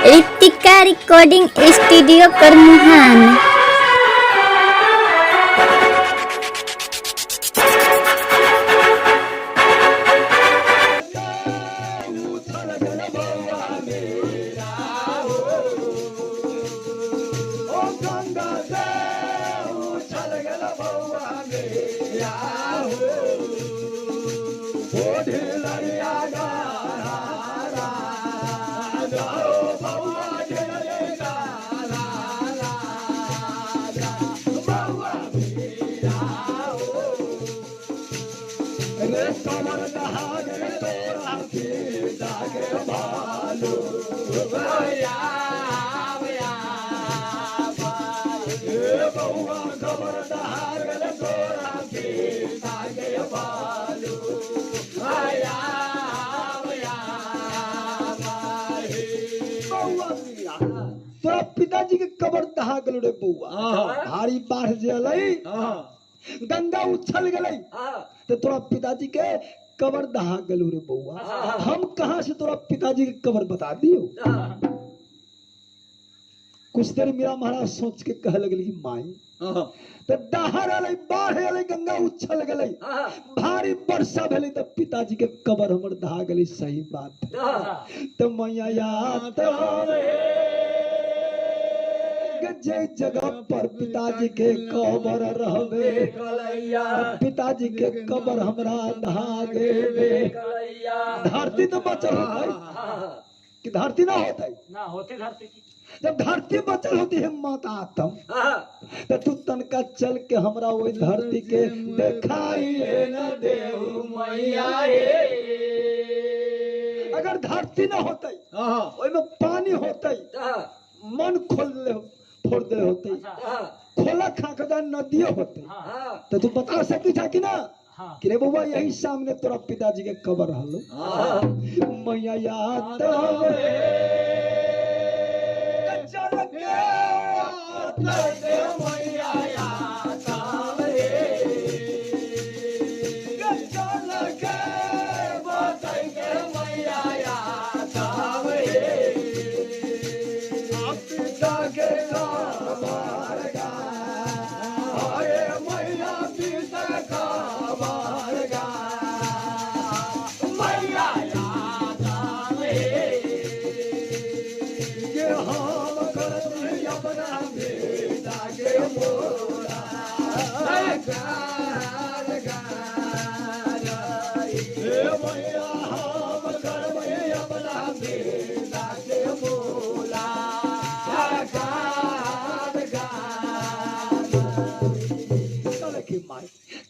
Ritika recording studio करमुहान। तोरा पिताजी के कबर दहा गलो रे बउआ। भारी बाढ़ जलई, गंगा उछल गलई, तो तोरा पिताजी के कबर दहा गलो रे बउआ। हम कहां से तोरा पिताजी के कबर बता दियो। कुछ देर मेरा महाराज सोच के कह लगली माई तो दहार अलई, बाढ़ अलई, गंगा उछल गलई, भारी वर्षा भेलै तो पिताजी के कबर हमर दहा गलई। सही बात तो मैया याद जे जगह पर पिताजी के कबर रहबे, पिताजी के कबर हमरा दहा गेबे। धरती तो बचल होतै कि धरती ना होतै धरती की। जब धरती बचल होती है माता आत्म, तो तू तनका चल के हमरा वही धरती के दिखाई न देहु मैया। अगर धरती ना होतै, ओइ में पानी होतै, मन फोड़ दे होते, खोला खाकदा नदियों होते, तो तू बता सकी था कि ना कि रे बाबा यही सामने तोरा पिताजी के कबर रहलो। मैया याद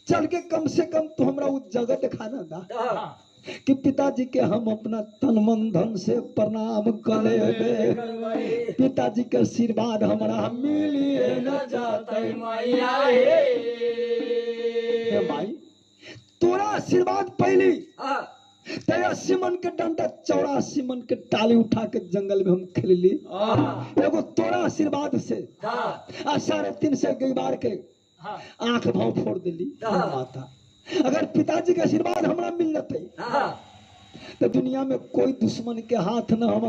चल के कम से कम तो हमरा वो जगह दिखाना ना कि पिताजी के हम अपना तन मन धन से प्रणाम करेबे। पिताजी के आशीर्वाद हमरा मिलिए न जाते मैया। हे माई तोरा आशीर्वाद पहली तेरा सिमन के डंडा 84 मन के टाली उठा के जंगल में हम खेल ली। एगो तोरा आशीर्वाद से 3.5 से गईबार के आंख भाव फोड़ दिली माता। अगर पिताजी के आशीर्वाद हमरा मिल जाते तो दुनिया में कोई दुश्मन के हाथ न हम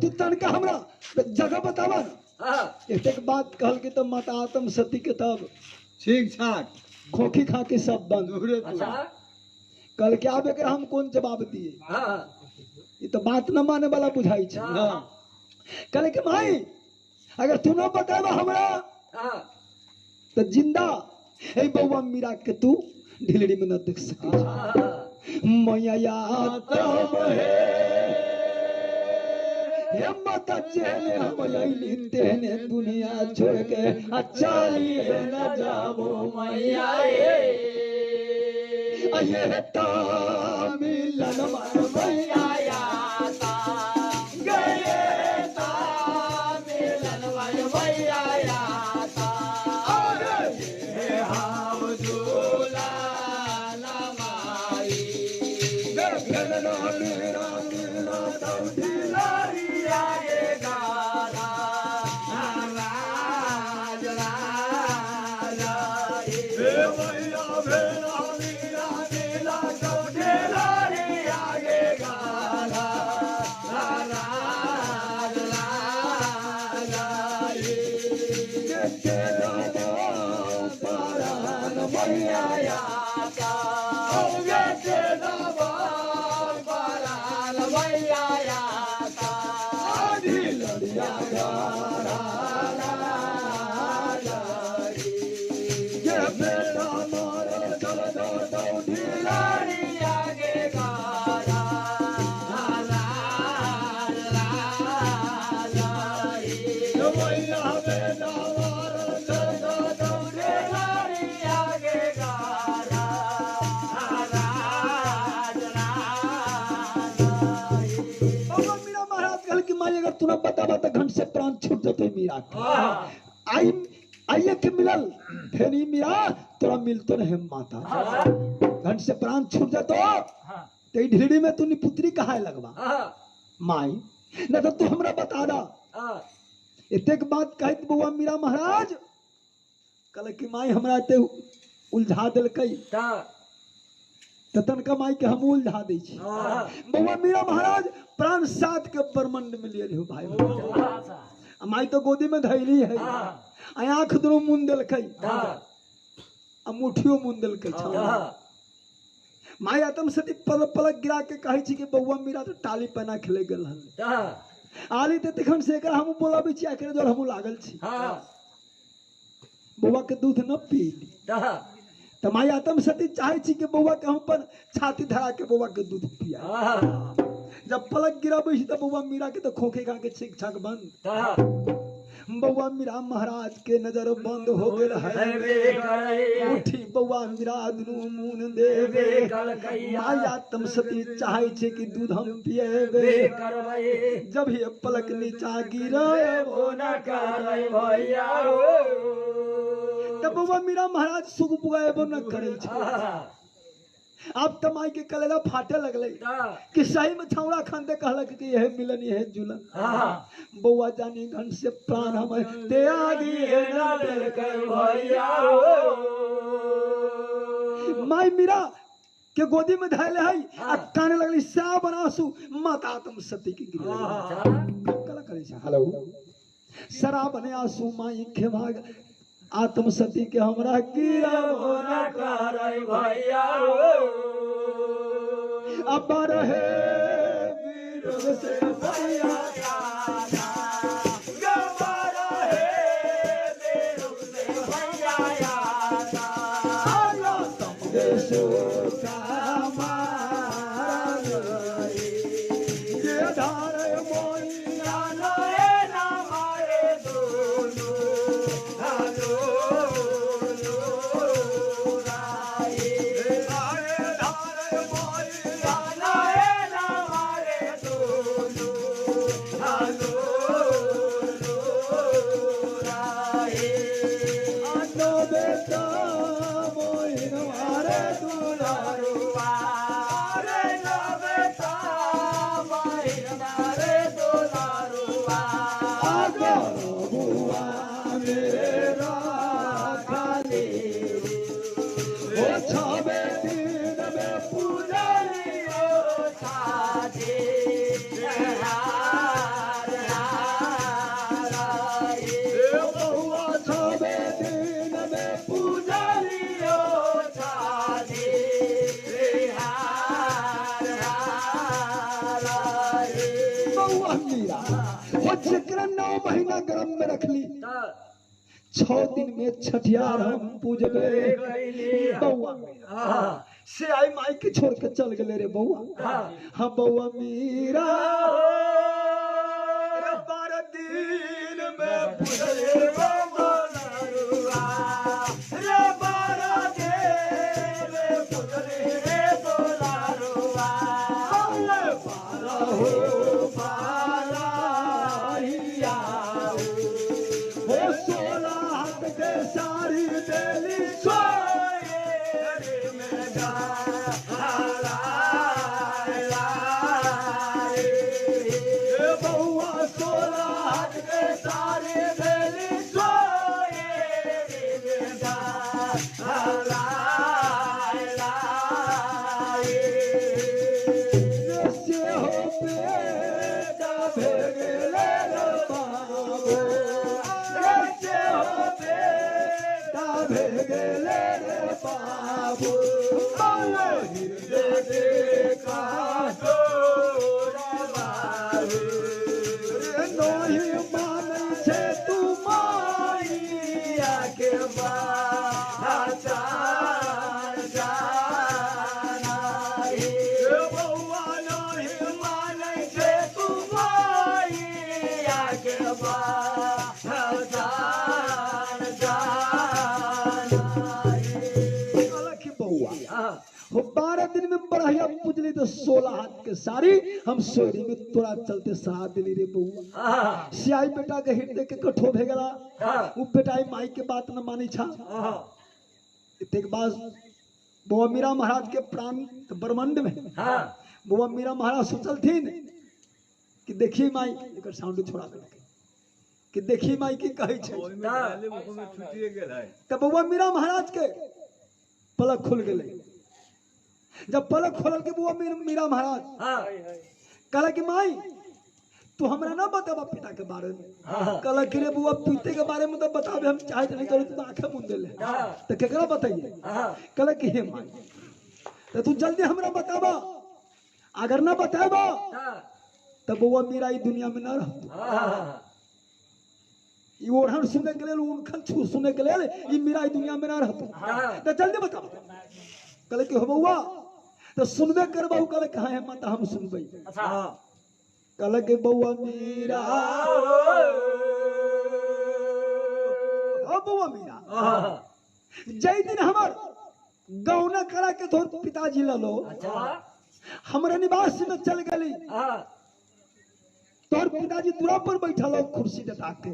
तू तनका हमरा जगह बतावा ना। एक बात कहल के तो माता आत्म सती के तब ठीक ठाक खोखी खा के सब बंद। कल के आबे कर हम कौन जवाब दिए, ये तो बात न माने वाला बुझाई छे। कल के माई अगर तू न बतावा हमरा तो जिंदा ए बउआ मीरा के तू ढिलड़ी में न देख सके। मैया याद हे माता चले हम लैली तेने दुनिया छोड़ के चली न जाबो मैया। ये ता मिलन मन मैया मैया आता होगे तेरा बाल बराल मैया आता आधी लड़िया गारा ये बेटा मारे चल दो दौड़ी लड़िया के गारा मैया बेटा मारे चल दो दौड़ी लड़िया के गारा बाबा मीरा महाराज कहल कि माई अगर तू ना बतावा तो घंट से प्राण छूट जते मीरा के। आई आइए के मिलल फेनी मीरा तोरा मिलतो नहीं माता घंट से प्राण छूट जातो ते ढीड़ी में तू पुत्री कहां लगवा माई न तो तू हमरा बता दा इतेक बात कहत बउआ मीरा महाराज कल की माई हमरा ते उलझा देलकै त तनका माई के हम उलझा दै छी बउआ मीरा महाराज प्राण साथ के ब्रह्मांड में लिए रहो भाई माई तो गोदी में धैली है आंख दोनों मुन देलकै आ मुठियो मुन देलकै माई आत्म सती पलक गिरा के कहै छी कि बउआ मीरा तो टाली पना खेले गेल हन आली ते तखन से एकर हम बोलाबै छी एकरे द्वारा हम लागल छी बउआ के दूध न पीली त माई आत्म सती चाहे छी कि बउआ के हम अपन छाती धरा के बउआ के दूध पिया जब पलक गिराबै छी त बउआ मीरा के तो खोखे खा के छिक छक बंद बउआ मीरा महाराज के नजर बंद हो गेल है उठी बउआ मीरा दुनू मुन देवे माई आत्म सती चाहे छे कि दूध हम पिएबे जब ये पलक नीचा गिरे वो न करे भैया हो तब बउआ मीरा महाराज सुग पुगाएबो न करे छे अब त माई के कलेजा फाटे लगले कि सही में छौड़ा खंदे कहलक कि यह मिलन यह जुलन बउआ जानी घन से प्राण हम दे आगी ना दिल कर भैया माई मीरा के गोदी में धैले है आ काने लगली सावन आंसू माता आत्म सती की गिर कला करे छै हेलो शराब ने आंसू माई के भाग आत्म सती के हमरा गिरा होना करे भैया अब रहे वीर से भैया महीना गरम में रख ली 6 दिन में छठियार हम पूजबे बउआ से आई माई के छोड़ के चल गए रे बउआ हाँ बउआ मीरा 12 दिन में पूजले सारे बाबू हृदय देखा नहीं माने छे तू माइया के बाचार जाना बउआ नहीं माने छे तू माइया के बाचार जाना की बउआ हो 12 दिन में बढ़िया पुजली तो 16 हाथ के सारी हम सोरी में तोरा चलते साथ दिली रे बउआ सियाई बेटा के हृदय के कठो भेगला उ बेटाई माई के बात न मानी छा इतेक बाद बउआ मीरा महाराज के प्राण ब्रह्मांड में बउआ मीरा महाराज सोचलथिन कि देखी माई एकर साउंड छोड़ा के कि देखी माई की कहै छै त बउआ मीरा महाराज के पलक खुल गेलै जब पलक खोलल के बुआ मीरा महाराज कहला कि माई तू हमरा ना बताबा पिता के बारे में कहला कि रे बुआ पिता के बारे में तो बताबे हम चाहत नहीं करू तू आंखें मूंद ले तो केकरा बताइए कहला कि हे माई तो तू जल्दी हमरा बताबा अगर ना बताबा तब बुआ मीरा ई दुनिया में ना रहत ई ओढ़न सुने के लेल उनखन छू सुने के लेल ई मीरा ई दुनिया में ना रहत तो जल्दी बताबा कहले कि हो बउआ तो सुनबे करबाऊ कहले कहाँ है माता हम सुनबे कहले कि बउआ मीरा ओ बउआ मीरा जय दिन हमर गौना करा के तोर पिताजी ललो हमरा निवास में चल गली तोर पिताजी दूरा पर बैठल हो कुर्सी डटा के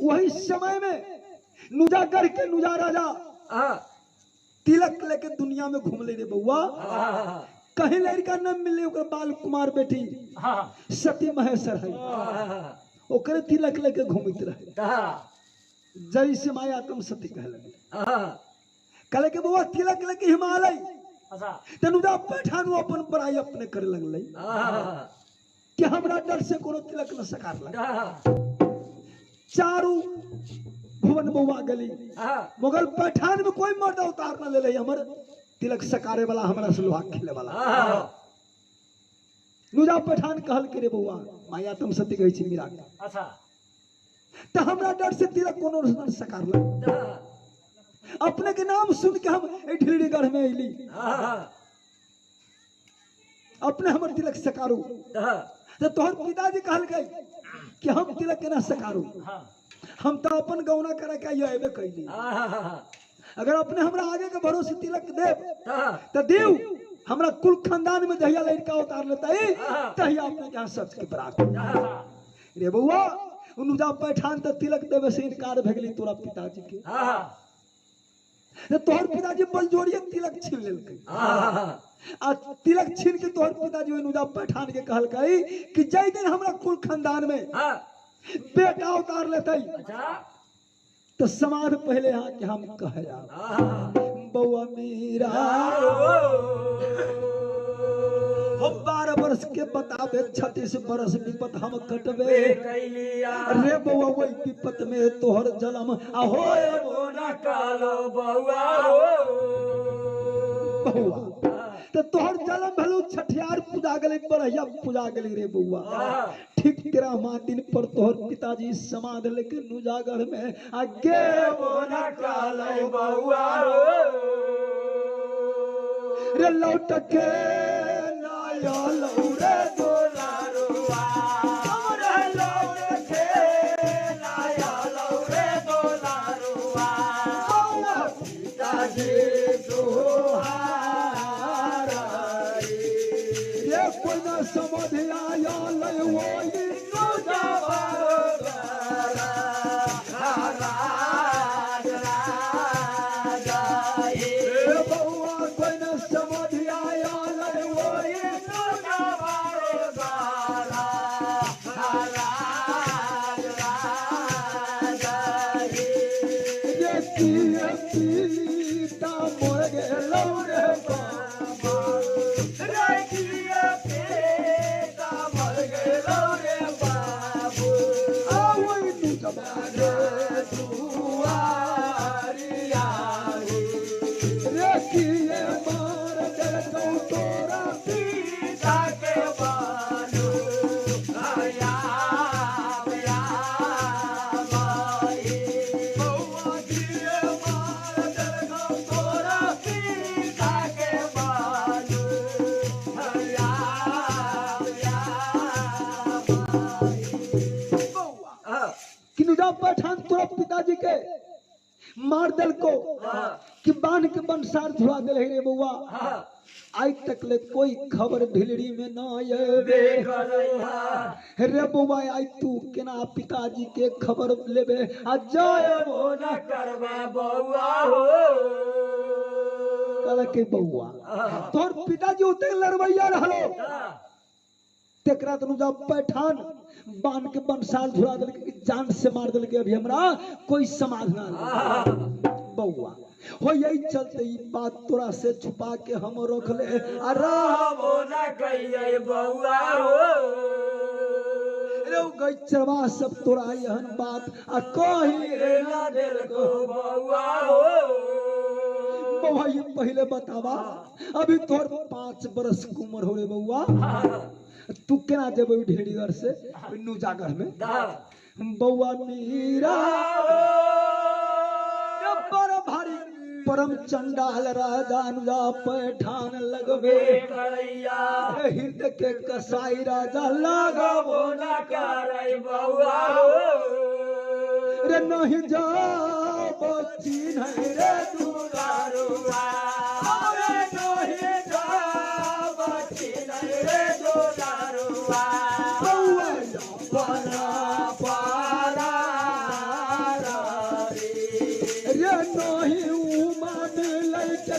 वही समय में नुजागढ़ के नुजा राजा तिलक लेके दुनिया में घूम ले रे बउआ कहीं लड़का न मिले ओकर बाल कुमार बेटी सती महेश्वर है ओकरे तिलक लेके घूमत रहे जैसे माया आत्म सती कह लगे कहले के बउआ तिलक लेके हिमालय तनुदा पठानु अपन बड़ाई अपने करे लगले कि हमरा डर से कोनो तिलक न सकार लगा चारू भुवन बउआ गली मुगल पठान में कोई मर्द अवतार न ले हमर तिलक सकारे वाला हमरा से लोहा खेले वाला नुजा पठान कहल के रे बउआ माया तुम सती कहै छी मीरा अच्छा त हमरा डर से तिलक कोनो न सकार लग अपने के नाम सुन के हम ए ढिलड़ीगढ़ में अइली अपने हमर तिलक सकारू त तोहर पिताजी कहल गई कि हम तिलक के ना सकारू हम तो अपन गौना करा के अबे कैली अगर अपने हमरा आगे के भरोसे तिलक देव तो देव हमरा कुल खानदान में जहिया लड़का उतार लेता है तहिया अपने यहाँ सच के बराबर रे बउआ नुजा पैठान तो तिलक देवे से इनकार भेगली तोरा पिताजी के तोहर पिताजी बलजोड़िए तिलक छीन लेलकै आ तिलक छीन के तोहर पिताजी नुजा पैठान के कहलकै कि जय दिन हमरा कुल खानदान में बेटा उतार लेते तो समाज पहले यहाँ के हम कह बउआ मीरा 12 वर्ष के बतावे 36 वर्ष विपत हम कटबे रे बउआ वही विपत में तोहर जन्म आहो बउआ तो तोहर जन्म भलो छठियार पूजा गले बरहिया पूजा गली रे बउआ ठीक 13वां दिन पर तोहर पिताजी समाध लेके नुजागढ़ में आगे बोना कालो बउआ रे लौट के ना आलो रे दोलारुआ रे लौट के ना आलो रे दोलारुआ पिताजी समझ आया ले वो बउआ कोई न समझ आया ले वो पीता मोर गेलो रे के बंसार झुला दे रे बउआ आज तक ले कोई खबर भिलड़ी में न आए रे बउआ आई तू केना पिताजी के खबर लेबे आ जाए वो न करवा बउआ हो कल के बउआ तोर पिताजी उते लड़वैया रहलो तेकरा तनु जब पैठान बांध के बंसाल झुला दल के जान से मार दल के अभी हमरा कोई समाधान बउआ हो यही चलते ई बात तोरा से छुपा के हम रख ले रहबो ना कहिए बउआ हो रे गइचरवा सब तोरा यहन बात आ कहि रे ना दिल को बउआ हो बउआ ये पहले बतावा अभी तोर 5 बरस की उम्र हो रे बउआ तू केना जेबे ढेड़ी घर से नु जागर में बउआ मीरा पर भारी परम चंडाल राजा अनुजा पैठान लगबे करैया हृदय के कसाई राजा लगबो न करे बउआ रे नहीं जा बच्ची नहीं रे दुलारुआ रे नहीं जा बच्ची नहीं रे दुलारुआ बउआ बना पारा रे नहीं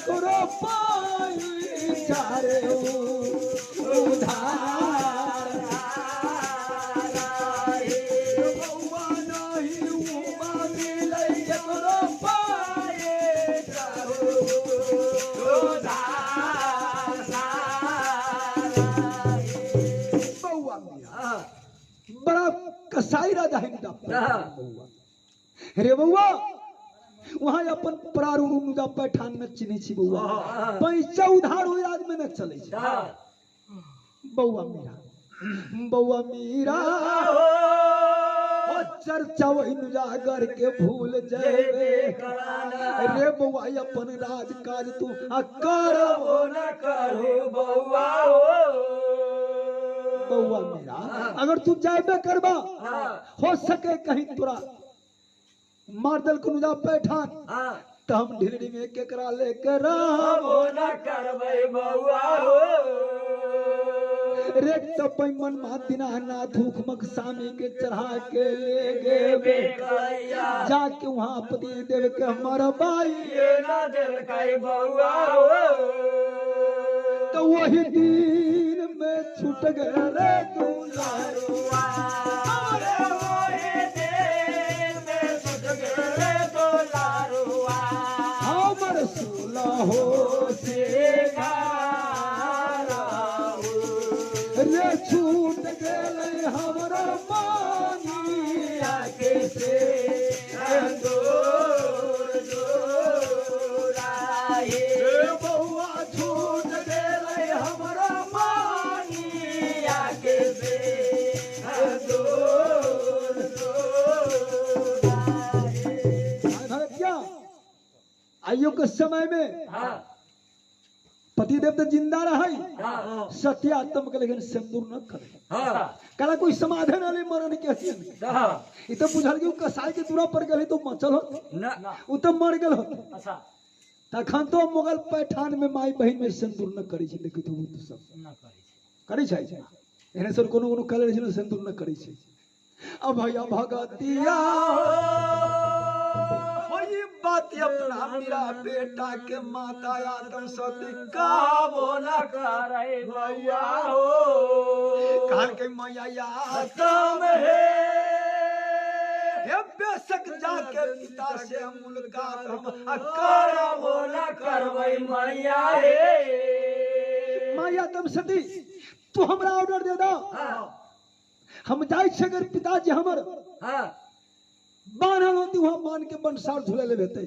करो पाई चारे उधार बउआ नहीं उमानी लई करो पाए उधार बउआ बड़ा कसाई राजा है बउआ रे बउआ वहां अपन प्रारूनुजा पैठान में चिन्ह छी बउआ पैसा उधार हो आज में न चले छी बउआ मीरा ओ चर्चा वही नुजागर के भूल जेबे रे बउआ अपन राज काज तू करबो न करू बउआ बउआ मीरा अगर तू जाबे करबा हो सके कहीं तोरा मारदल को नुजा पैठान तो हम ढिलड़ी में केकरा लेकर रहबो न करबै बउआ हो रे तब मन मातिना ना धूख मक सामी के चढ़ा के ले गेबे जाके वहां पति देव के हमारा बाई ना दिल कई बउआ हो तो वही दिन में छूट गए रे दुलारुआ हो से रे छूट गए हमारा मानिया के से बउआ छूट गए हमारा मानिया के से क्या आइयो के समय में पतिदेव तो जिंदा रहा सत्यात्म के लेकिन सिंदूर न करे कला कोई समाधान वाले मरण के हसियन ई तो बुझल कि कसाई के दूरा पर गेले तो मचल हो ना उ तो मर गेल हो अच्छा तखन तो मुगल पैठान में माई बहन में सिंदूर न करै छै देखि तो सब न करै छै एने सर कोनो कोनो कले छै सिंदूर न करै छै अब भैया भगतिया बात अपना मेरा बेटा के माता आदम सती काबो न करे भैया हो काल के मैया आदम हे बेशक जाके पिता से मुलाकात हम करबो न करबै मैया हे मैया आदम सती तू हमरा ऑर्डर दे दो हम जाय छै अगर पिताजी हमर बानल होती वहां मान के बंसार झूले ले लेते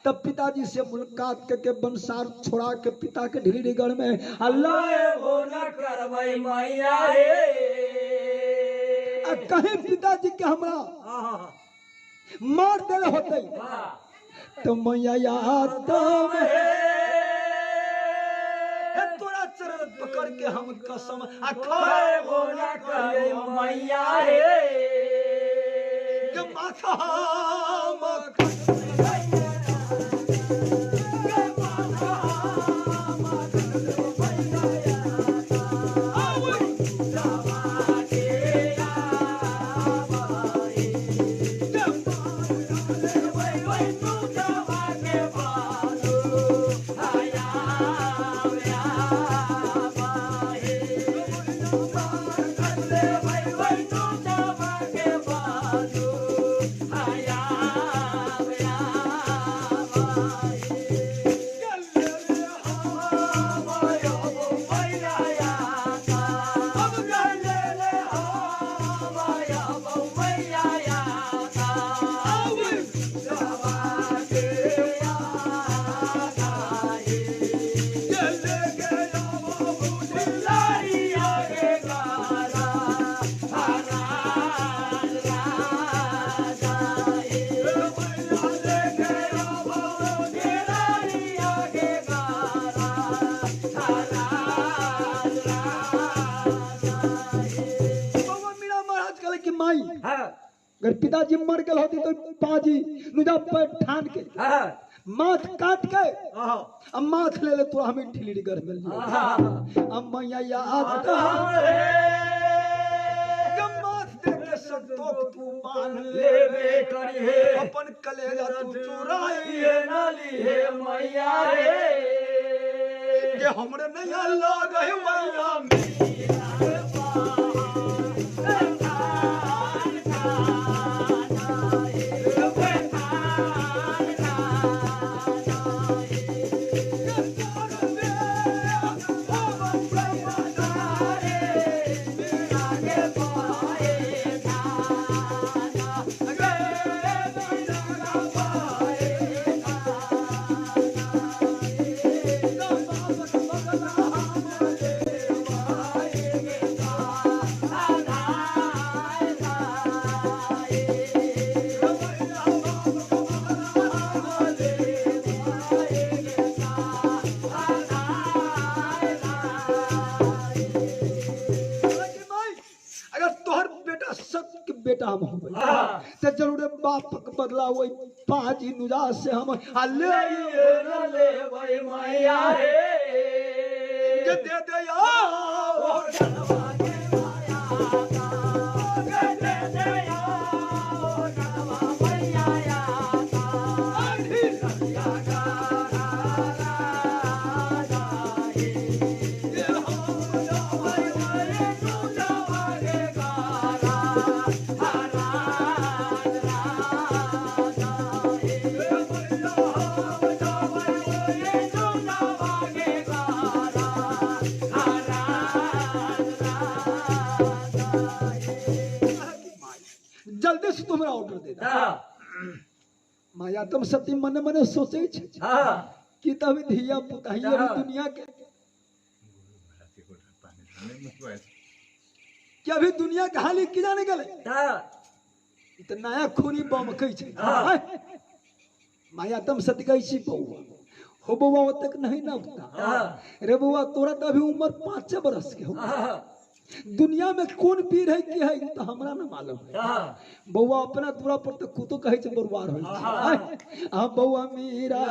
तब पिताजी से मुलाकात करके बंसार छोड़ा के पिता के ढिलीगढ़ में अल्लाह हो न करबै मैया रे कहीं पिताजी के हमरा मार देले होते तो मैया याद तोरा चरण पकड़ के हम कसम खाए हो न करबै मैया रे माथा पिताजी मर गए होती तो पाजी नुजा पैर ठान के माथ काट के अब माथ ले ले तो हमें ढीली घर मिल जाए अब मैया याद माथ दे के संतोष तू मान ले करिए अपन कलेजा तू चुराइए नाली है मैया रे के हमरे नैया लग है मैया मेरा बेटा हम हो तो जरूर बाप के बदला वही पाजी नुजा से हम ले ले मैया रे दे दे जल्दी से तुम्हें ऑर्डर दे माया तुम सती मन मन सोचे कि तभी धिया पुता ही अभी दुनिया के कि अभी दुनिया के हाल की जाने गले इतना नया खूनी बम कही माया तुम सती कैसी बउआ हो बउआ तक नहीं ना उठता रे बउआ तोरा तो अभी उम्र 5 बरस के हो दुनिया में कौन पीर है कि है तो हमरा ना मालूम है बउआ अपना दूरा पर तो कुतो कहे छ बरबार हो आ बउआ मीरा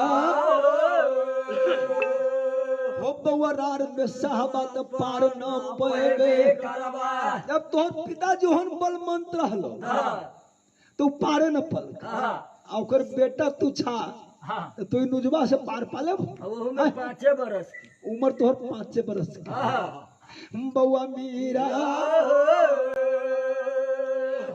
हो बउआ रार में साहबा तो पार न पएबे करबा जब तो पिता जोहन बल मंत्र हलो तो पारे न पल आ ओकर बेटा तू छा तो तू नुजवा से पार पाले वो में 5 बरस उम्र तोहर 5 बरस की बउआ मीरा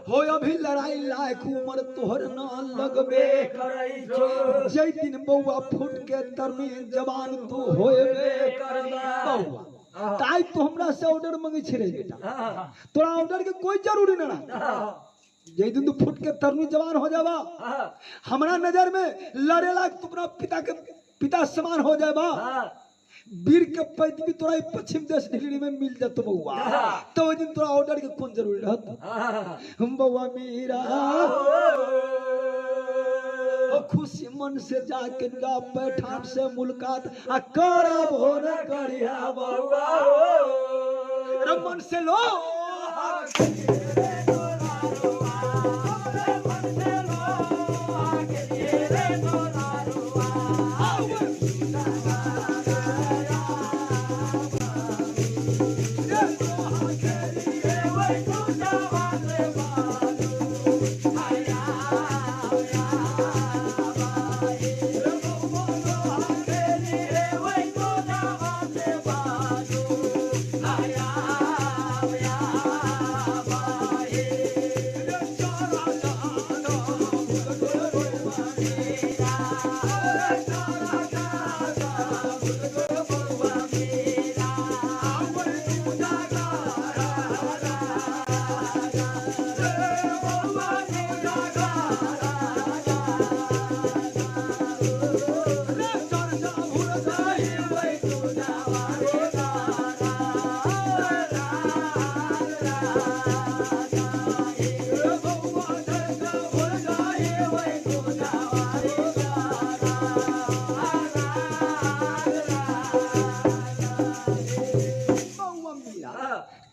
हो अभी लड़ाई लायक उम्र तोहर न लगबे करई छो जय दिन बउआ फुट के तरमी जवान तू होएबे करबा बउआ ताई तो हमरा से ऑर्डर मांगे छ रे बेटा तोरा ऑर्डर के कोई जरूरी ना जय दिन तू फुट के तरमी जवान हो जाबा हमरा नजर में लड़े लायक तू अपना पिता समान हो जाबा वीर के पैदवी तोरा पश्चिम देश दिल्ली में मिल जातो बउआ तो ओइ दिन तोरा ऑर्डर के कौन जरूरी रहत हम बउआ मीरा ओ खुशी मन से जाके गा पैठान से मुलाकात आ करब हो न करिया बउआ रे मन से लो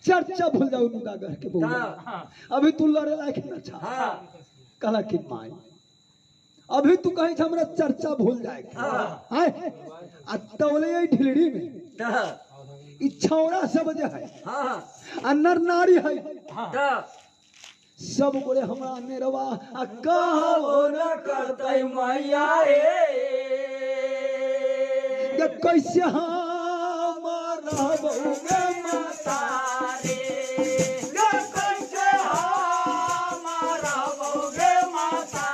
चर्चा भूल जाओ नुदागर के बउआ अभी तू लड़े लायक ना छा कहला कि माई अभी तू कहीं से हमरा चर्चा भूल जाएगा हाय आ तौले ये ढिलड़ी में ई छौड़ा सब जे है आ नर नारी है सब बोले हमरा नेरवा आ कहो न करतै मैया रे ये कैसे हमार रहबोगे माता रे ये कैसे हमार रहबोगे माता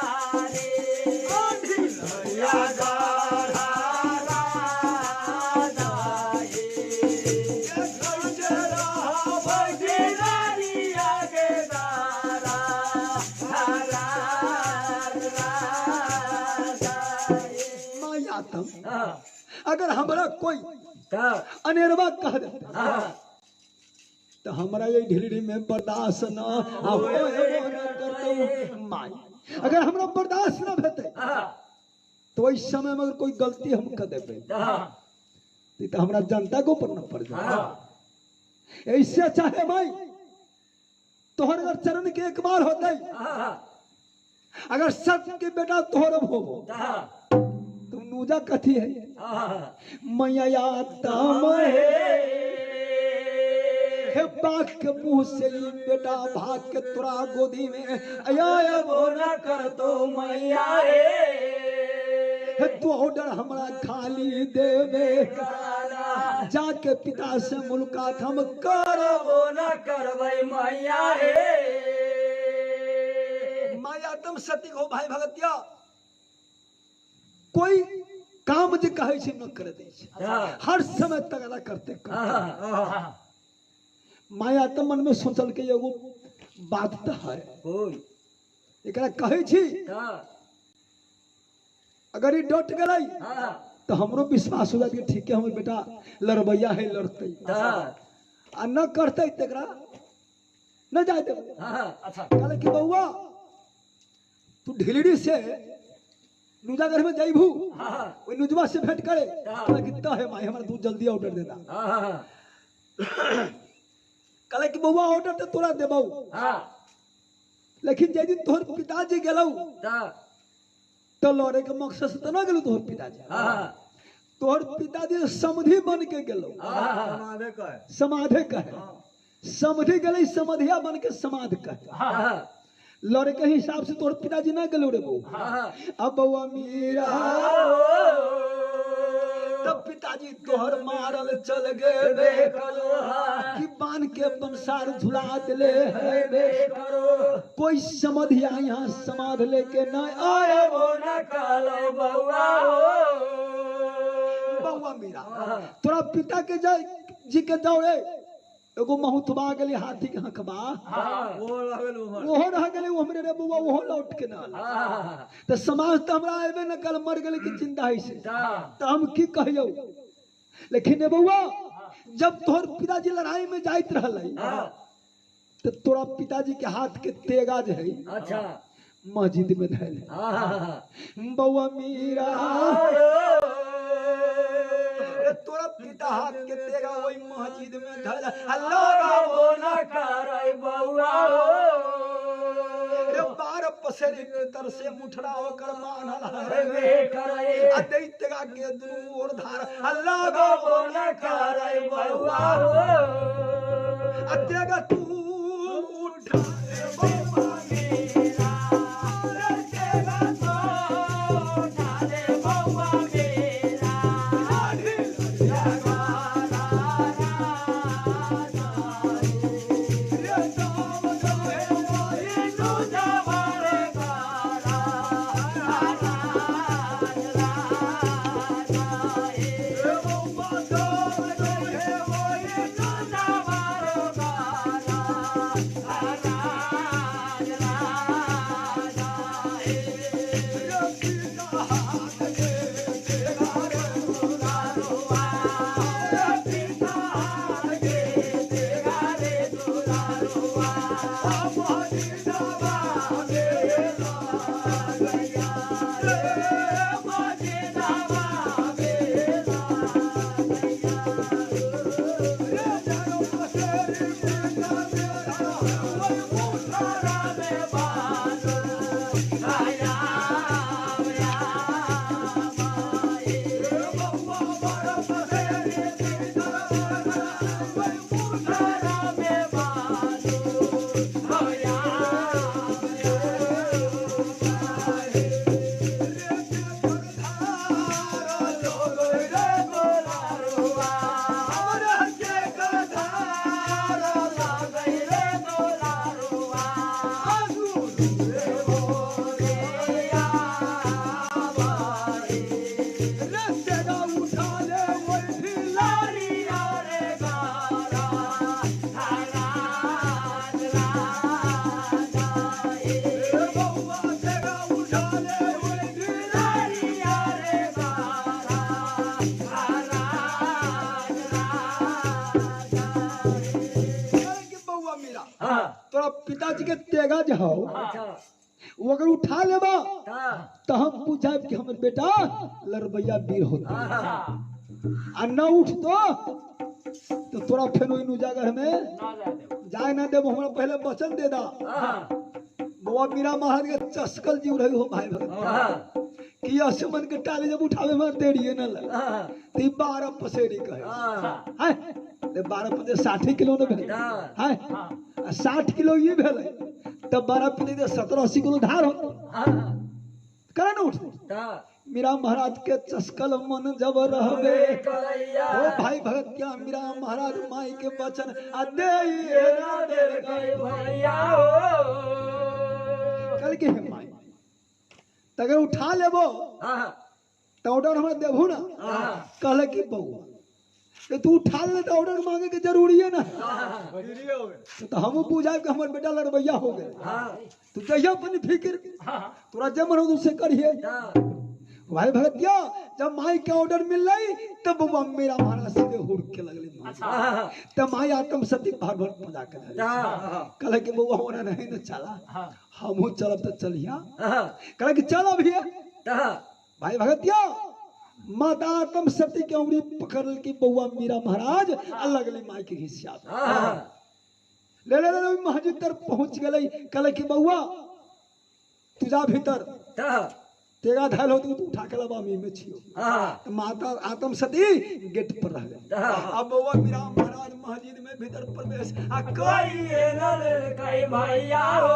रे ढिलैया गाढ़ा राजाए ये कैसे रहबै ढिलैया के गारा राजाए माया तुम अगर हमरा कोई अनेरवा कह दे तो हमरा ये ढिलड़ी में बर्दाश्त न करते माई अगर हमरा बर्दाश्त न भेटे तो इस समय में अगर कोई गलती हम कर देबे तो हमरा जनता को ऊपर न पड़ जाए ऐसे चाहे भाई तोहर अगर चरण के एक बार होते अगर सत्य के बेटा तोहर हो तुम नूजा कथी है मैया तम हे बाघ के मुंह से ही बेटा भाग के तोरा गोदी में आया वो न कर तो मैया रे हे तू ऑर्डर हमरा खाली देवे कराना जाके पिता से मुलाकात हम करब वो न करबै मैया रे माया तुम सती हो भाई भगतिया कोई काम जे कहे छै न कर दे छै हर समय तगड़ा करते माया तो मन में सोचल के एगो बात तो है एकरा कहे छी अगर ई डट गलै तो हमरो विश्वास हो जाए ठीक है हमर बेटा लड़बैया है लड़ते आ न करते तकरा न जाए दे अच्छा कहले कि बउआ तू ढिलड़ी से नुजा घर में जाइबू ओई नुजवा से भेंट करे कहले कि त है माई हमरा तू जल्दी ऑर्डर देता कहले कि बउआ ऑर्डर तो तोरा देबौ लेकिन जे दिन तोहर पिताजी गेलौ तो लड़े के मकसद से तो न गेलौ तोहर पिताजी तोहर पिताजी समधी बन के गेलौ समाधे कहे समधी गेलै समधिया बन के समाध कहे लड़े के हिसाब से तोहर पिताजी ना गेलो रे बउआ अब बउआ मीरा तब पिताजी तोहर मारल चल गए कि बान के पंसार झुला दिले है कोई समधिया यहाँ समाध लेके न आए वो न कालो बउआ बउआ मीरा तोरा पिता के जी के दौड़े एगो महूतबा गेली हाथी के हकबा ओहो रह गेले हमरे रे बउआ ओहो लौट के ना तो समाज तो हमरा आबे न कल मर गेले कि जिंदा है से तो हम की कहियो लेकिन रे बउआ जब तोहर पिताजी लड़ाई में जाइत रहलै तो तोरा पिताजी के हाथ के तेगा जे है अच्छा मस्जिद में धैले बउआ मीरा तोरा पिता हाथ के तेगा ओई मस्जिद में धैले अल्लाह वो न करे बउआ रे बार पसेरी के तर से मुठरा होकर मानल रे करे आ दैतगा के दूर धार अल्लाह वो न करे बउआ आ तेगा तू उठा बउआ मेरा तेगा तो ढाले बउआ मेरा रे दुलारुआ हमरा के कधार लागई रे दुलारुआ सुन रे मोरिया बाई रे तेरा उठा ले वही लारिया रे गारा धारा जाए बउआ तेरा उठा ले वही लारिया रे गारा धारा जाए कि बउआ मेरा हाँ तोरा पिताजी के तेगा जाओ अच्छा वो अगर उठा लेबा हाँ तो हम पूछब कि हमर बेटा लड़बैया वीर होता हाँ आ न उठ तो तोरा फेर ओइनु जगह में जाए ना देबो हमरा पहले वचन दे दा हाँ बउआ मीरा महाराज के चस्कल जीव रही हो भाई भगत हाँ कि असमन के टाले जब उठावे में देरिए न लगे हाँ ती 12 पसेरी कहे हाँ है ते 12 पसे 60 किलो न भेल है 60 किलो ये भेल तब 12 पसे 70 80 किलो धार हो करे न उठ मीरा महाराज के चस्कल मन जब रहबे करैया ओ भाई भगत क्या मीरा महाराज माई के वचन आ दे ना दे गई भैया हो कल के हे माई तगर उठा लेबो हाँ तो ऑर्डर हमरा देबू ना हाँ कहले कि बउआ तो तू उठा ले तो ऑर्डर मांगे के जरूरी है ना तो हम पूछा कि हमर बेटा लड़बैया हो गए हाँ तू जहिया अपनी फिक्र तोरा जब मन हो तो उसे करिए भाई भगत क्या जब माई के ऑर्डर मिल रही तब बउआ मेरा महाराज से हुड़ के लगले हाँ तब माई आत्म सती भार भर पूजा कर कहले कि बउआ होना नहीं न चला हमहू चलब तो चलिया कहले कि चल अभी भाई भगत क्या माता आत्म सती के उंगली पकड़ की बउआ मीरा महाराज अलग ले माई के हिस्सा ले ले ले मस्जिद तर पहुंच गए कहले कि बउआ तू जा भीतर तेरा धैल हो तू उठा के लबा में छियो तो माता आत्म सती गेट पर रह गई अब बउआ मीरा महाराज मस्जिद में भीतर प्रवेश आ कोई कई भैया हो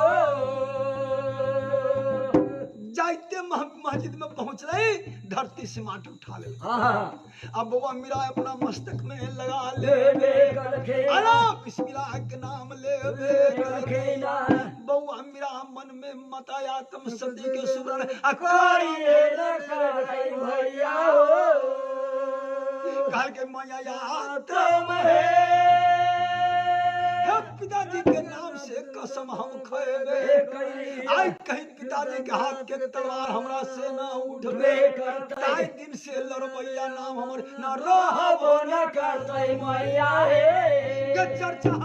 जाते मस्जिद में पहुंच रही धरती से माटी उठा ले अब बउआ मीरा अपना मस्तक में लगा ले अरे बिस्मिल्लाह के नाम ले बउआ मीरा मन में मता आत्म सती के सुमरन कोई भैया हो काल के माया तुम है पिताजी के नाम से कसम हम खेबे आई कहीं पिताजी के हाथ के तलवार हमरा से ना उठबे ताई दिन से लड़बैया नाम हमर ना रहबो न करते मैया हे के चर्चा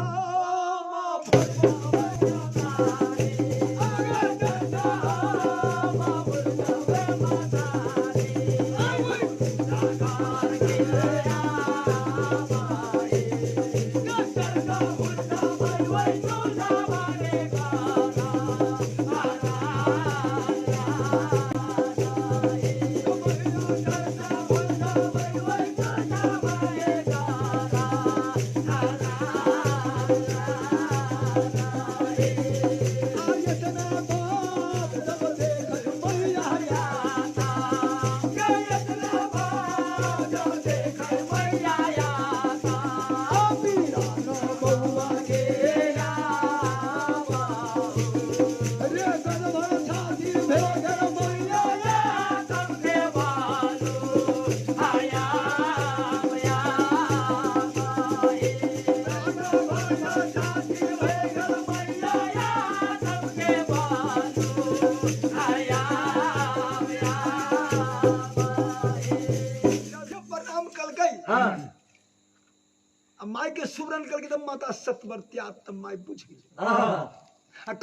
माई के सुमरन करके तब माता सतवर्तिया तब माई पूछ गई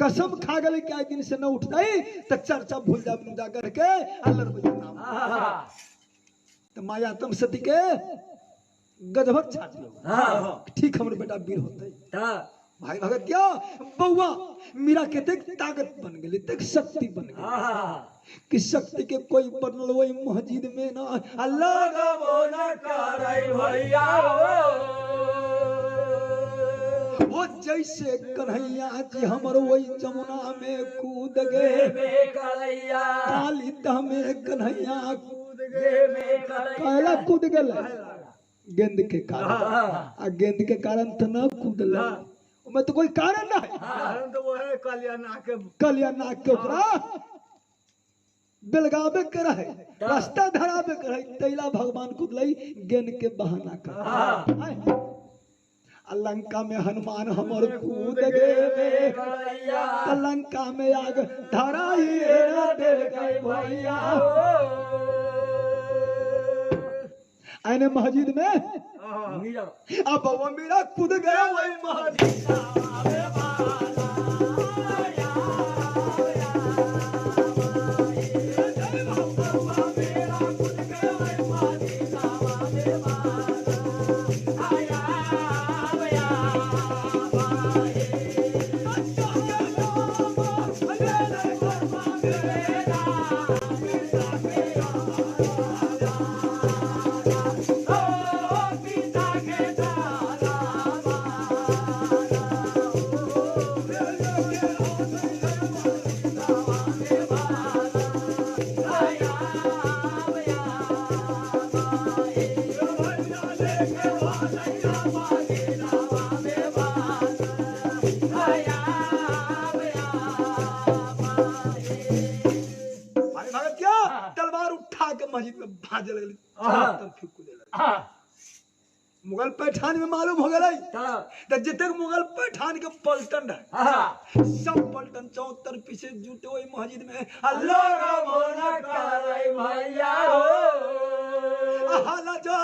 कसम खा गए कि दिन से न उठ गई तो चर्चा भूल जा करके अल्लाह नाम तो माया तम सती के गजभर छाती ठीक हमरे बेटा वीर होते भाई भगत क्या बउआ मीरा के तेक ताकत बन गई तेक शक्ति बन गई कि शक्ति के कोई बनल वही मस्जिद में ना अल्लाह भैया वो जैसे कन्हैया जी हमर वही जमुना में कूद गए काली में कन्हैया कूद गे में कहला कूद गल गेंद के कारण आ गेंद के कारण तो न कूदल में तो कोई कारण ना है कारण तो वो है कल्याण आके कलिया नाक के ओकरा बेलगावे के रहे रास्ता धरावे के रहे तैला भगवान कूदलई गेंद के बहाना कर आ लंका में हनुमान हमर कूद गे कलैया लंका में आग धराई ना देल गई भैया आने मस्जिद में अब वो मेरा कूद गया वही मस्जिद तलवार उठा के मस्जिद में भाजे लगली तब फिर कूदे लगली मुगल पैठान में मालूम हो गई तो जितने मुगल पैठान के पलटन है सब पलटन 74 पीछे जुटे हुए मस्जिद में अल्लाह मोना करे भैया हो हाला जो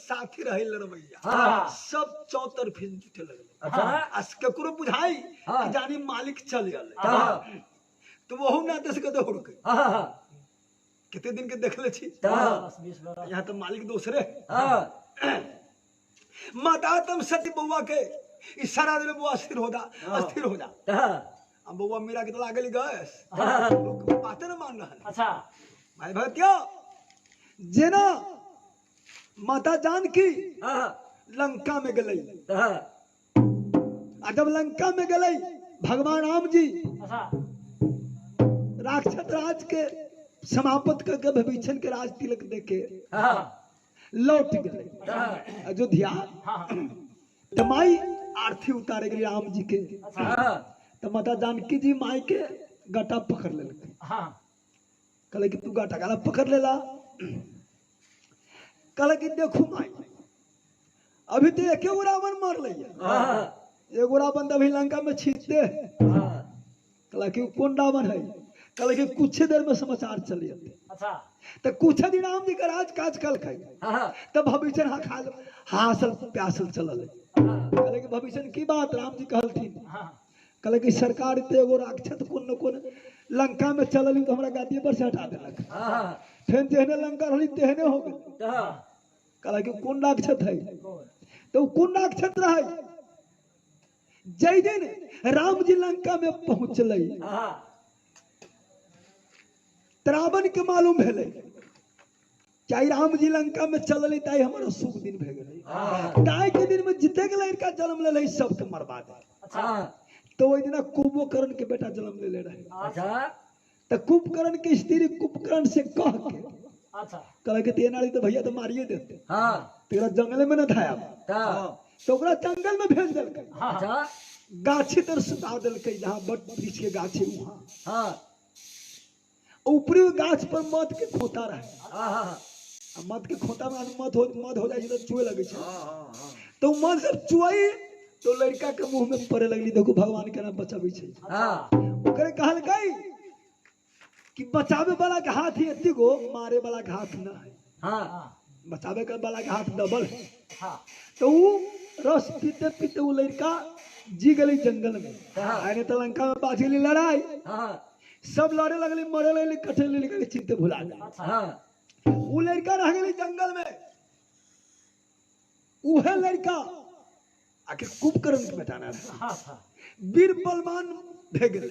साथी रहे लड़वैया सब 74 फिर जुटे लगले केकरो बुझाई कि जानी मालिक चल गए तो वहु ना दस के दौड़ के कितने दिन के देखले छी यहाँ तो मालिक दूसरे माता तुम सती बउआ के इशारा दिले बउआ स्थिर हो जा अब बउआ मीरा के तो लागली गैस बातें ना मान रहा अच्छा भाई भगतिया जेना माता जानकी लंका में गई जब लंका में गई भगवान राम जी राक्षस राज के समाप्त करके विभीषण के राज तिलक देके लौट गए अयोध्या तो माई आरती उतारे गई राम जी के तो माता जानकी जी माई के गटा पकड़ ले कहले कि तू गटा गाला पकड़ लेला कहले कि देखू माई अभी तो एक रावण मार लिया एगो रावण अभी लंका में छींचते कहला कि कौन रावण है कहले कि कुछ देर में समाचार चले अच्छा तो कुछ दिन राम जी का राज काज कल खाई तब भविष्य हासल प्यासल चलल कहले कि भविष्य की बात राम जी कहलथिन कहले कि सरकार ते एगो राक्षस कोन न कोन लंका में चलल तो हमरा गादी पर से हटा देलक फिर जेहने लंका रहली तेहने हो गई कहला कि कौन राक्षस है तो कौन राक्षस रहे जय दिन राम जी लंका में पहुंचले रावण के मालूम भेले चाहे राम जी लंका में चलले ताई हमारा शुभ दिन भे गेले ताई के दिन में जिते के लड़का जन्म ले सब के मरवा दे अच्छा तो वही दिन कुंभकर्ण के बेटा जन्म ले रहे अच्छा तो कुंभकर्ण की स्त्री कुंभकर्ण से कह के अच्छा कह के ते नाली तो भैया तो मारिए देते हां तेरा जंगल में न थाया तो ओकरा जंगल में भेज देलकै अच्छा गाछी तर सुता देलकै जहां बट वृक्ष के गाछी वहां हां ऊपरी गाछ पर मध के खोता रहे मध के खोता में मध हो जाए तो चुए लगे तो मध जब चुआई तो लड़का के मुंह में पड़े लगली देखो भगवान के नाम बचावे छै ओकरे कहल गई कि बचावे वाला के हाथ ही एती गो मारे वाला के हाथ ना है हां बचावे के वाला के हाथ डबल है हां तो वो रस पीते पीते वो लड़का जी गली जंगल में आने तो लंका में बाज गली लड़ाई सब लड़े लगली मरे लगली कटे लगली चिंते भुला गए वो लड़का रह गई जंगल में वह लड़का आखिर कुंभकर्ण के बेटाना रहा वीर बलवान भे गए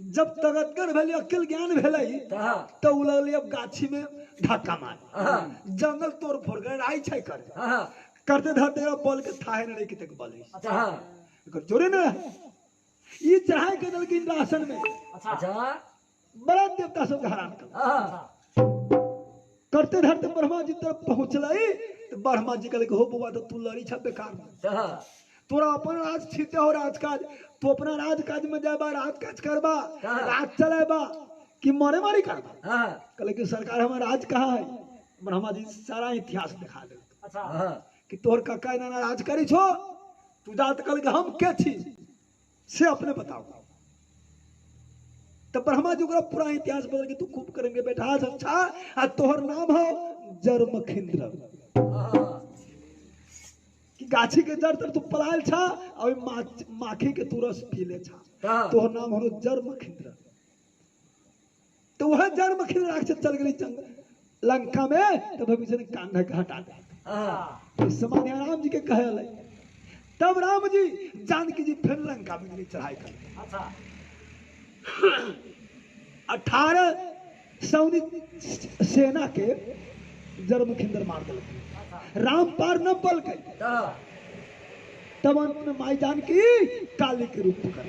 जब तगतगर भेली अकिल ज्ञान भेलै तो उ लगली अब गाछी में धक्का मार जंगल तोड़ फोड़ गए आई छै करे करते धरते बल के थाहे न रही कि तक बल है जोरे न ये चढ़ाई के दल के इंद्रासन में बड़ा देवता सब हैरान कर करते धरते ब्रह्मा जी तरफ पहुंचलाई तो ब्रह्मा जी कहले हो बुआ तो तू लड़ी छ बेकार तोरा अपन राज छीते हो राजकाज तू अपना राजकाज में जाबा राजकाज करबा राज चलेबा कि मरे मारी करबा कहले कि सरकार हमारा राज कहाँ है ब्रह्मा जी सारा इतिहास दिखा दे कि तोर काका ना राज करी छो तू जात कहले कि हम के छी से अपने बताओ तो ब्रह्मा जी का पूरा इतिहास बदल के तू खूब करेंगे बेटा अच्छा आ तोहर नाम हो जर्मखिंद्र कि गाछी के जड़ तर तू पलायल छा और माखी के तू रस पी ले छा तोहर नाम हो जर्मखिंद्र तो वह जर्मखिंद्र राक्षस चल गई जंगल लंका में तो भविष्य ने कांधा के हटा दिया इस समय राम जी के कहे तब राम जी जानकी जी फिर लंका में चढ़ाई कर 18 सैनिक सेना के जर्मखिंद्र मार दिल राम पार न पल गई तब अंत में माई जानकी काली के रूप पकड़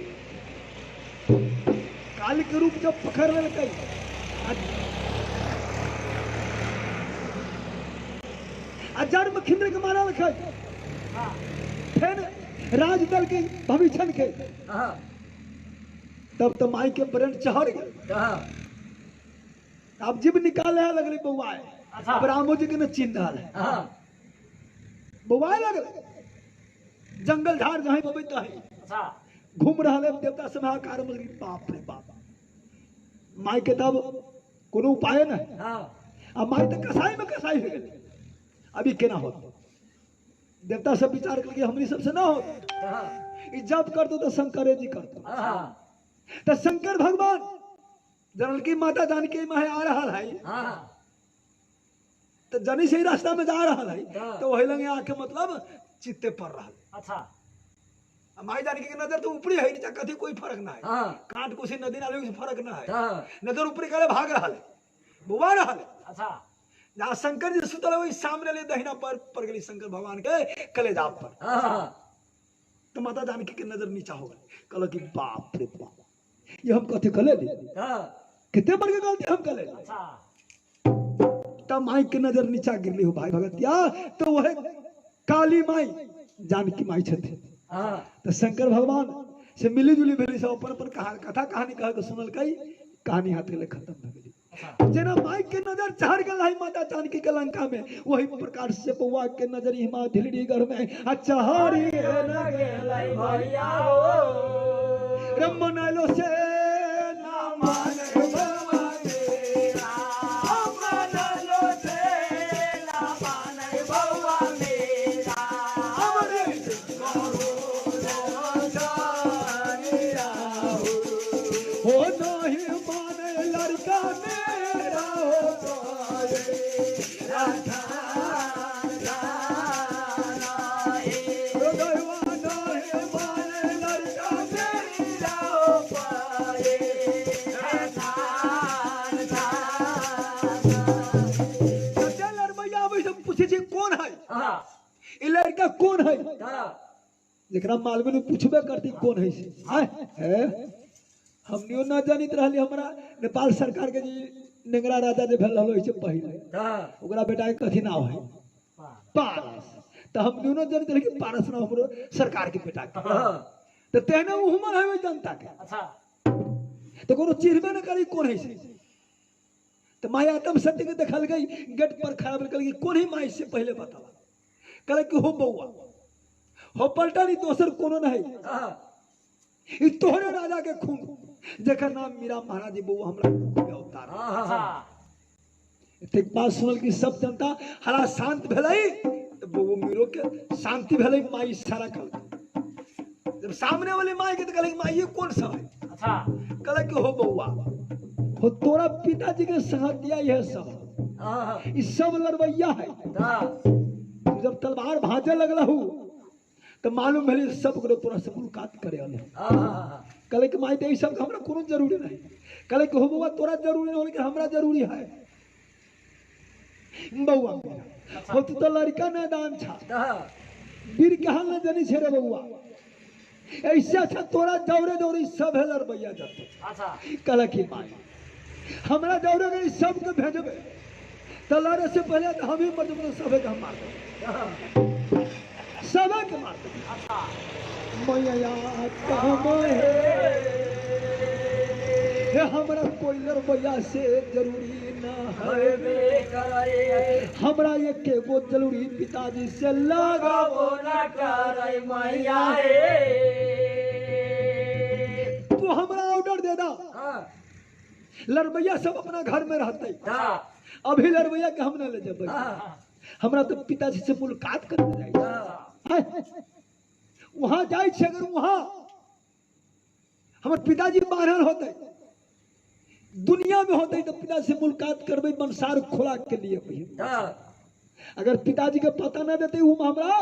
काली के रूप जब पकड़ गई जर्मखिंद्र के मारा रखा फिर राजदल के भविष्य के तब तो माई के ब्रेन चढ़ गए अब जीव निकाले लगली बउआ अब रामो जी के न चिन्ह है बउआ लगल जंगल झाड़ जहाँ बबैत है घूम रहा है देवता से महाकार में बाप रे बाप माई के तब कोनो उपाय न अब माई तो कसाई में कसाई हो गई अभी केना हो देवता सब विचार करके हमनी सबसे ना हो जब कर दो तो शंकर जी कर दो तो शंकर भगवान जनल की माता जानकी में आ रहा है तो जनी से ही रास्ता में जा रहा है तो वही लगे आके मतलब चित्ते पड़ रहा माई जानकी की नजर तो ऊपरी है नीचा कथी कोई फर्क ना है काट कुछ नदी नाले से फर्क ना है नजर ऊपरी करे भाग रहा है बुआ रहा है जहाँ शंकर जी सुतल वही सामने ले दहिना पर पड़ गई शंकर भगवान के कलेजा पर तो माता जानकी की नजर नीचा हो गई कहल कि बाप रे बाप ये हम कथे कले कितने बड़ के गलती हम कले तब माई की नजर नीचा गिरली हो भाई भगतिया तो वह काली माई जानकी माई छथि तो शंकर भगवान से मिली जुली भेली सब अपन अपन कथा कहानी कह के सुनल कई कहानी हाथ ले खत्म भ गेली जेना माई के नजर चढ़ गल है माता जानकी के लंका में वही प्रकार से बउआ के नजर हिमा ढिलड़ी घर में अच्छा हरी न गेलै भैया हो रमन लो से ना मान बउआ मेरा मन लो से ना मान बउआ मेरा हमरे करो जानिया हो नहीं माने लड़का मेरा हो लड़का कौन है जरा मालूम ने पूछबे करती कौन है हमनियो ना जानित रहली हमरा नेपाल सरकार के जी नेंगरा राजा जे भेल रहलो से पहिले ओकरा बेटा के कथि नाम है पारस तो हमनियो ना जानित रही कि पारस नाम हमरो सरकार के बेटा के तो तेने उ हमर है जनता के अच्छा तो कोनो चिरबे न करी कौन है से तो माया आत्म सत्य के देखल गई गेट पर खड़ा कल कि कौन ही माई से पहले बतावा कहले कि हो बउआ हो पलटा नहीं दोसर कोनो नहीं ई तोहरे राजा के खून जेकर नाम मीरा महाराज जी बउआ हमरा के अवतार एक बात सुनल कि सब जनता हरा शांत भेलै तो बउआ मीरो के शांति भेलै माई इशारा कर जब सामने वाली माई के तो कहले माई ये कौन सा है? अच्छा कहले कि हो बउआ हो तोरा पिताजी के संगतिया यह सब हाँ ई सब लड़वैया है। हाँ तू जब तलवार भाजे लगला हूँ तो मालूम भले सब करो तोरा से मुलाकात करे वाले। हाँ कहले कि माई तो सब हमरा कोनो जरूरी नहीं। कहले कि हो बउआ तोरा जरूरी नहीं लेकिन हमरा जरूरी है। बउआ हो तू तो लड़का नादान छा वीर कहा न जानी छे रे बउआ ऐसे अच्छा तोरा दौड़े दौड़े सब है लड़बैया जाते। अच्छा कहले कि माई हमरा दौड़े गई सबके भेजबे तो लड़े से पहले तो हम ही मर जब सबे के हम मार देबे सबे के मार देबे। अच्छा मैया काम है हमरा कोई लड़बैया से जरूरी ना है। बे करे हमरा ये के वो जरूरी पिताजी से लगा वो न करे मैया रे तू हमरा ऑर्डर दे दा। हाँ लड़बैया सब अपना घर में रहते हाँ अभी लड़बैया के हम न ले जब हाँ हमरा तो पिताजी से मुलाकात करने जाए हाँ वहां जाए छे अगर वहां हमर पिताजी बाहर होते दुनिया में होते तो पिता से मुलाकात करबे मनसार खोला के लिए भैया। हाँ अगर पिताजी के पता न देते हूँ हमरा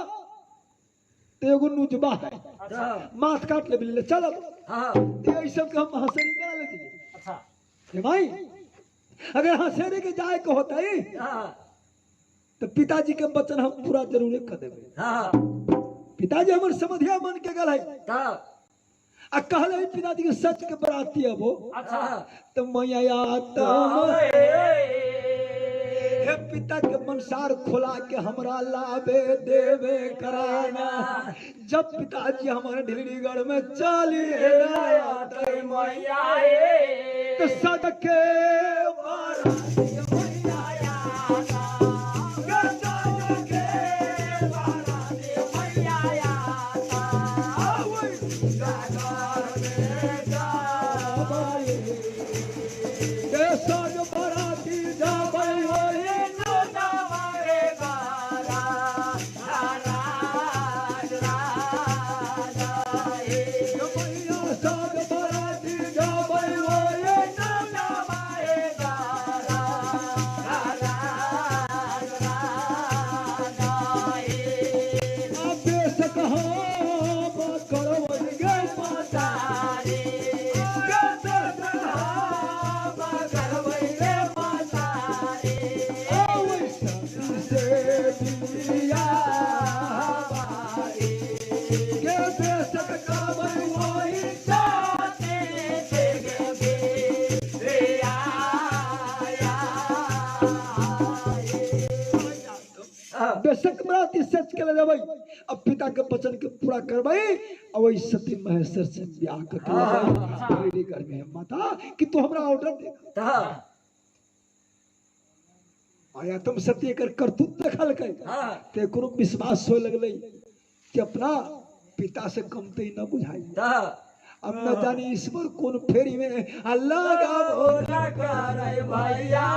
तो एगो नुजबा है हाँ माथ काट ले चल हाँ ये सब के हम हंसरी करा लेते अच्छा हे भाई अगर हंसरी के जाए के होता ही हाँ तो पिताजी के वचन हम पूरा जरूर कर देवे। हाँ पिताजी हमर समधिया मन के गल है हाँ आ कहले पिताजी के सच के बराती है वो अच्छा तो मैया हे पिता के मनसार खोला के हमरा लावे देवे कराना जब पिताजी हमारे ढिलड़ीगढ़ में चली मैया रे तो सदके बेशक बराती सच के ले भाई अब पिता के वचन के पूरा करवाई और वही सती महेश्वर से ब्याह कर घर में माता कि तू हमरा ऑर्डर दे आया तुम सत्य कर करतूत देखल के ते कोनो विश्वास हो लगले कि अपना पिता से कमते ही न बुझाई अब न जानी ईश्वर कौन फेरी में अल्लाह का भैया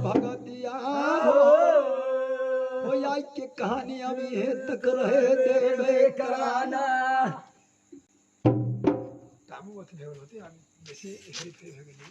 भगतिया हो या के कहानी अभी है तक रहे देवे कराना तामु अथ भेल होते बेसी हेल्प हो गेली